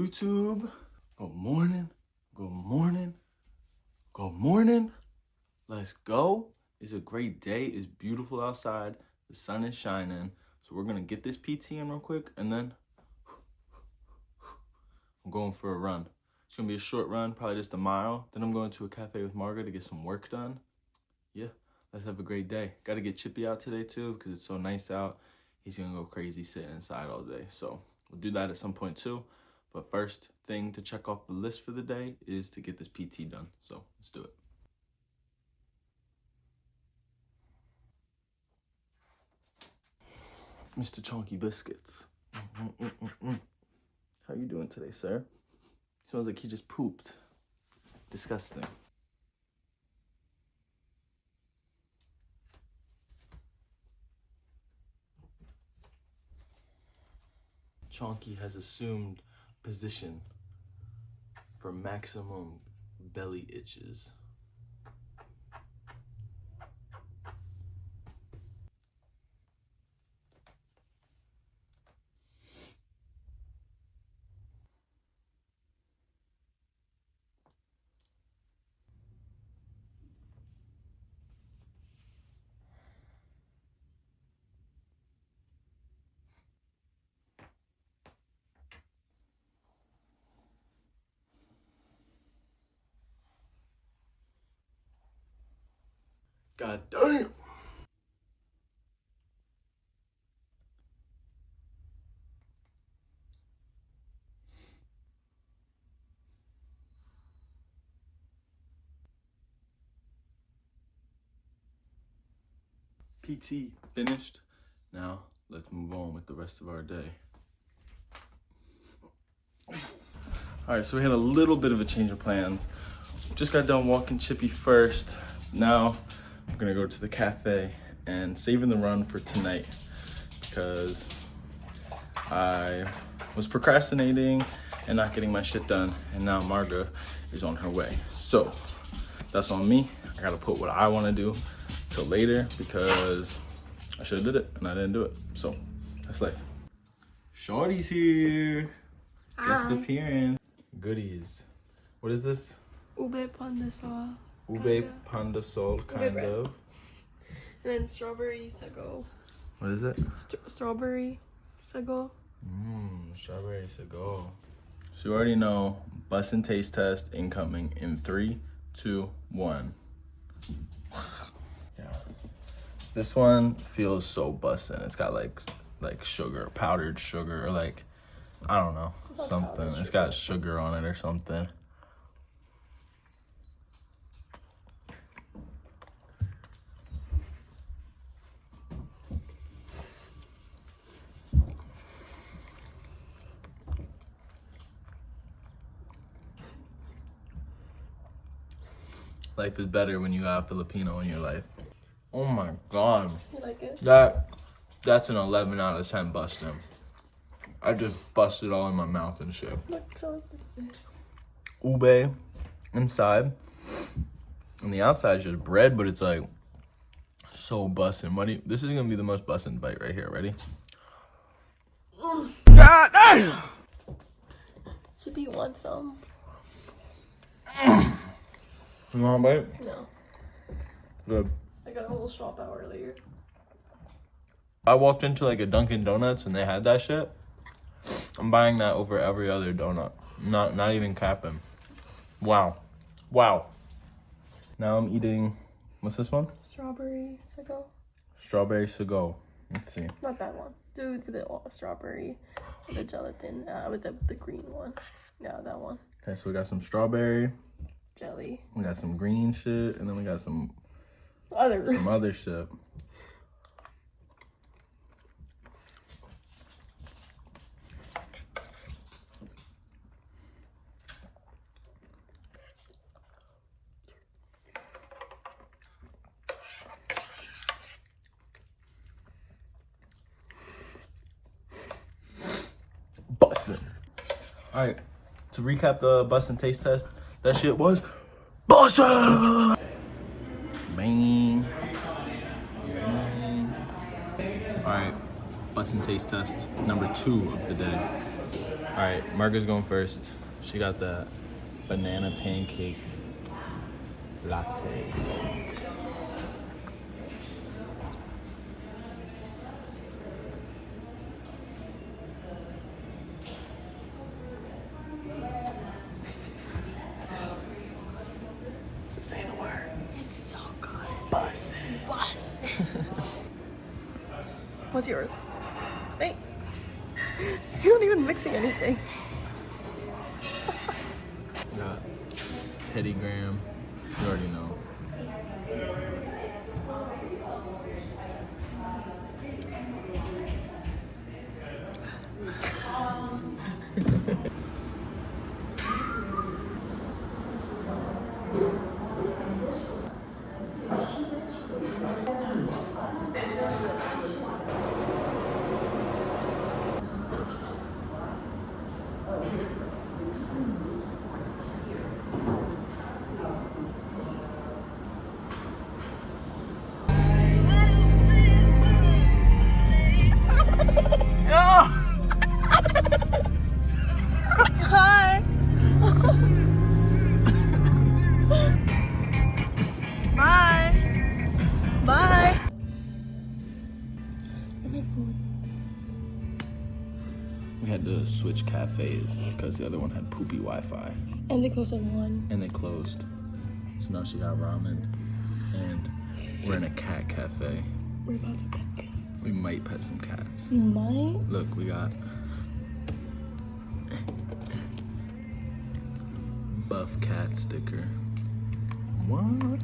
YouTube. Good morning. Good morning. Good morning. Let's go. It's a great day. It's beautiful outside. The sun is shining. So we're going to get this PT in real quick and then I'm going for a run. It's going to be a short run, probably just a mile. Then I'm going to a cafe with Marga to get some work done. Yeah, let's have a great day. Got to get Chippy out today too because it's so nice out. He's going to go crazy sitting inside all day. So we'll do that at some point too. But first thing to check off the list for the day is to get this PT done. So let's do it. Mr. Chunky Biscuits. How you doing today, sir? Smells like he just pooped. Disgusting. Chunky has assumed position for maximum belly itches. God damn! PT finished. Now let's move on with the rest of our day. All right, so we had a little bit of a change of plans. Just got done walking Chippy first. Now I'm gonna go to the cafe and saving the run for tonight because I was procrastinating and not getting my shit done, and now Marga is on her way. So that's on me. I gotta put what I wanna do till later because I should've did it and I didn't do it. So that's life. Shorty's here. Guest appearance. Goodies. What is this? Ube pandesal. Ube pandesal, kind of. And then strawberry sago. What is it? Strawberry sago. Strawberry sago. So you already know, bus and taste test incoming in 3, 2, 1. Yeah. This one feels so bussin'. It's got like sugar, powdered sugar, or like, I don't know, something. It's got sugar on it or something. Life is better when you have Filipino in your life. Oh my God. You like it? That's an 11 out of 10 bustin'. I just busted all in my mouth and shit. Ube inside. And the outside is just bread, but it's like so bussin'. This is gonna be the most bussin' bite right here. Ready? God damn! Chippy wants some. You want a bite? No. Good. I got a whole shop out earlier. I walked into like a Dunkin' Donuts and they had that shit. I'm buying that over every other donut. Not even capping. Wow. Now I'm eating, what's this one? Strawberry sago. Strawberry sago. Let's see. Not that one. Dude, with the strawberry, with the gelatin, with the green one. Yeah, that one. Okay, so we got some strawberry. Jelly. We got some green shit, and then we got some other shit. Bussin'. All right, to recap the bus and taste test, that shit was bussin'. Bang. All right, bus and taste test number 2 of the day. All right, Margaret's going first. She got the banana pancake latte. Say the word. It's so good. Bus. Bus. What's yours? Wait. You're not even mixing anything. Got Teddy Graham. You already know. Hi. Bye. Bye. Give me food. We had to switch cafes because the other one had poopy Wi-Fi. And they closed at 1. And they closed. So now she got ramen. And we're in a cat cafe. We're about to pet cats. We might pet some cats. We might? Look, we got buff cat sticker. What?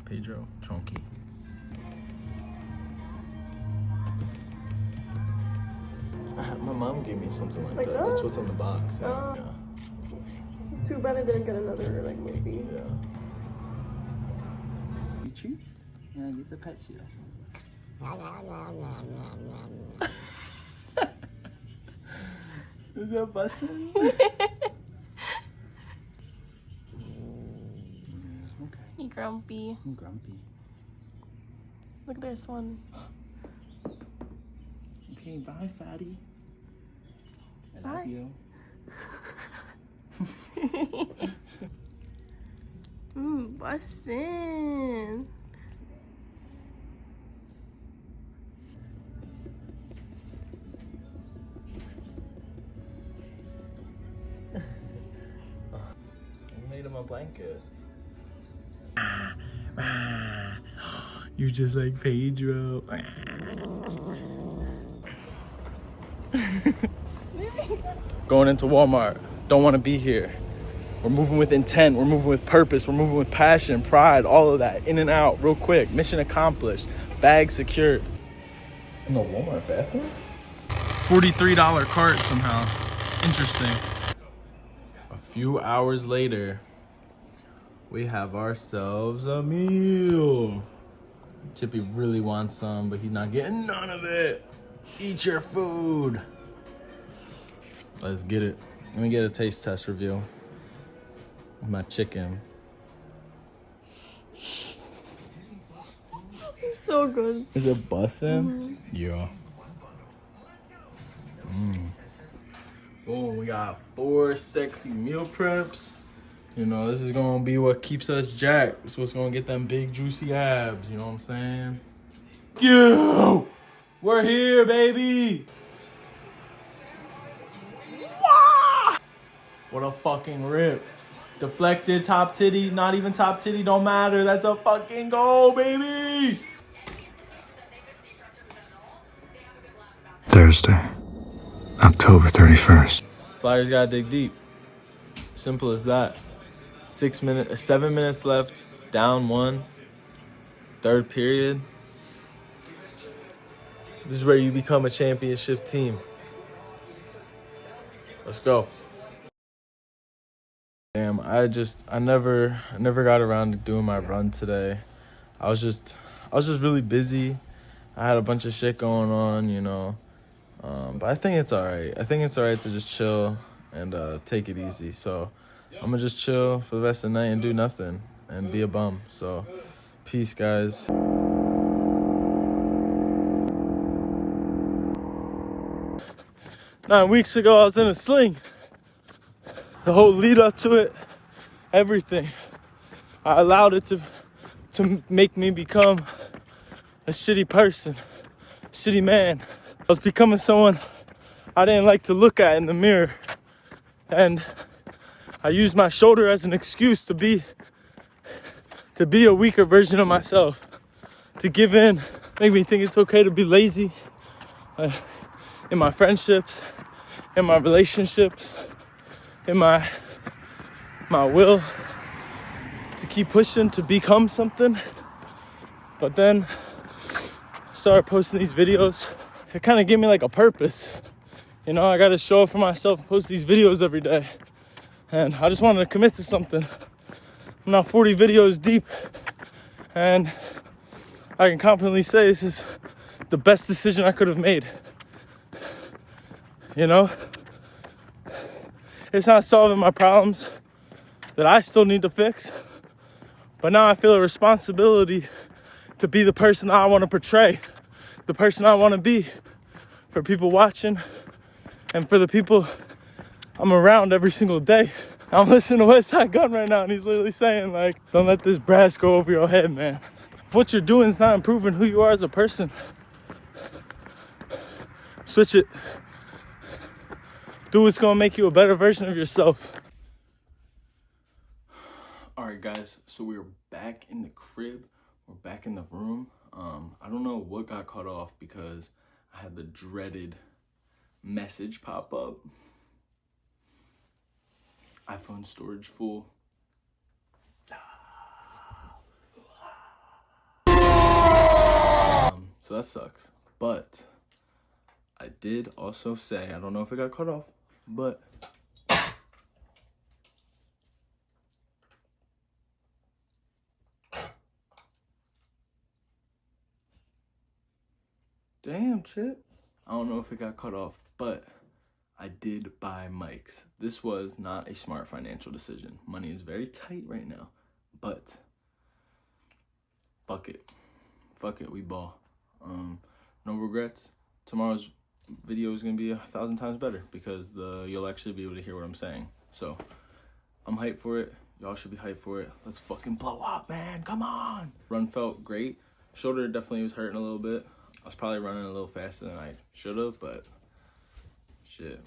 Pedro, chunky. My mom gave me something like that. That's what's on the box. Yeah. Too bad I didn't get another like movie. Yeah. You treats? Yeah, get the pet shit. Is that busting? Okay. You grumpy. I'm grumpy. Look at this one. Okay, bye, fatty. I Bye. love you. Bussin'. I made him a blanket. You're just like Pedro. Going into Walmart. Don't want to be here. We're moving with intent. We're moving with purpose. We're moving with passion, pride, all of that. In and out, real quick. Mission accomplished. Bag secured. In the Walmart bathroom? $43 cart somehow. Interesting. A few hours later, we have ourselves a meal. Chippy really wants some, but he's not getting none of it. Eat your food. Let's get it. Let me get a taste test review of my chicken. So good. Is it bussin'? Yeah. Boom, we got 4 sexy meal preps. You know, this is gonna be what keeps us jacked. It's what's gonna get them big juicy abs, you know what I'm saying? You! We're here, baby! What a fucking rip. Deflected, top titty, not even top titty, don't matter. That's a fucking goal, baby! Thursday, October 31st. Flyers gotta dig deep. Simple as that. 7 minutes left, down 1. Third period. This is where you become a championship team. Let's go. Damn, I never got around to doing my run today. I was just really busy. I had a bunch of shit going on, you know. But I think it's all right. I think it's all right to just chill and take it easy. So I'm gonna just chill for the rest of the night and do nothing and be a bum. So peace, guys. 9 weeks ago, I was in a sling. The whole lead up to it, everything. I allowed it to make me become a shitty person, a shitty man. I was becoming someone I didn't like to look at in the mirror. And I used my shoulder as an excuse to be a weaker version of myself, to give in, make me think it's okay to be lazy in my friendships, in my relationships, in my will to keep pushing to become something. But then I started posting these videos. It kind of gave me like a purpose. You know, I got to show up for myself and post these videos every day. And I just wanted to commit to something. I'm now 40 videos deep, and I can confidently say this is the best decision I could have made. You know? It's not solving my problems that I still need to fix, but now I feel a responsibility to be the person I want to portray, the person I want to be for people watching and for the people I'm around every single day. I'm listening to West Side Gun right now, and he's literally saying, like, don't let this brass go over your head, man. If what you're doing is not improving who you are as a person, switch it. Do what's gonna make you a better version of yourself. All right, guys, so we're back in the crib. We're back in the room. I don't know what got cut off because I had the dreaded message pop up. iPhone storage full. So that sucks. But I did also say, I don't know if it got cut off, but damn, Chip. I don't know if it got cut off, but I did buy mics. This was not a smart financial decision. Money is very tight right now, but fuck it. Fuck it, we ball. No regrets. Tomorrow's video is gonna be 1,000 times better because you'll actually be able to hear what I'm saying. So I'm hyped for it. Y'all should be hyped for it. Let's fucking blow up, man. Come on. Run felt great. Shoulder definitely was hurting a little bit. I was probably running a little faster than I should have, but shit,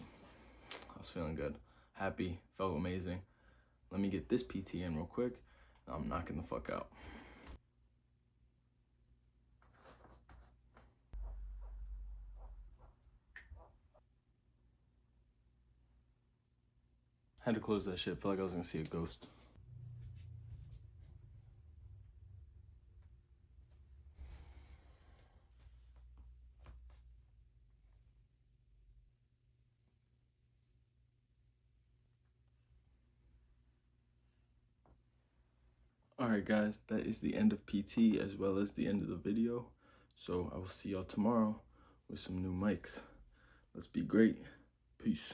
I was feeling good. Happy, felt amazing. Let me get this PT in real quick. I'm knocking the fuck out. Had to close that shit. Felt like I was gonna see a ghost. Alright guys, that is the end of PT as well as the end of the video. So I will see y'all tomorrow with some new mics. Let's be great. Peace.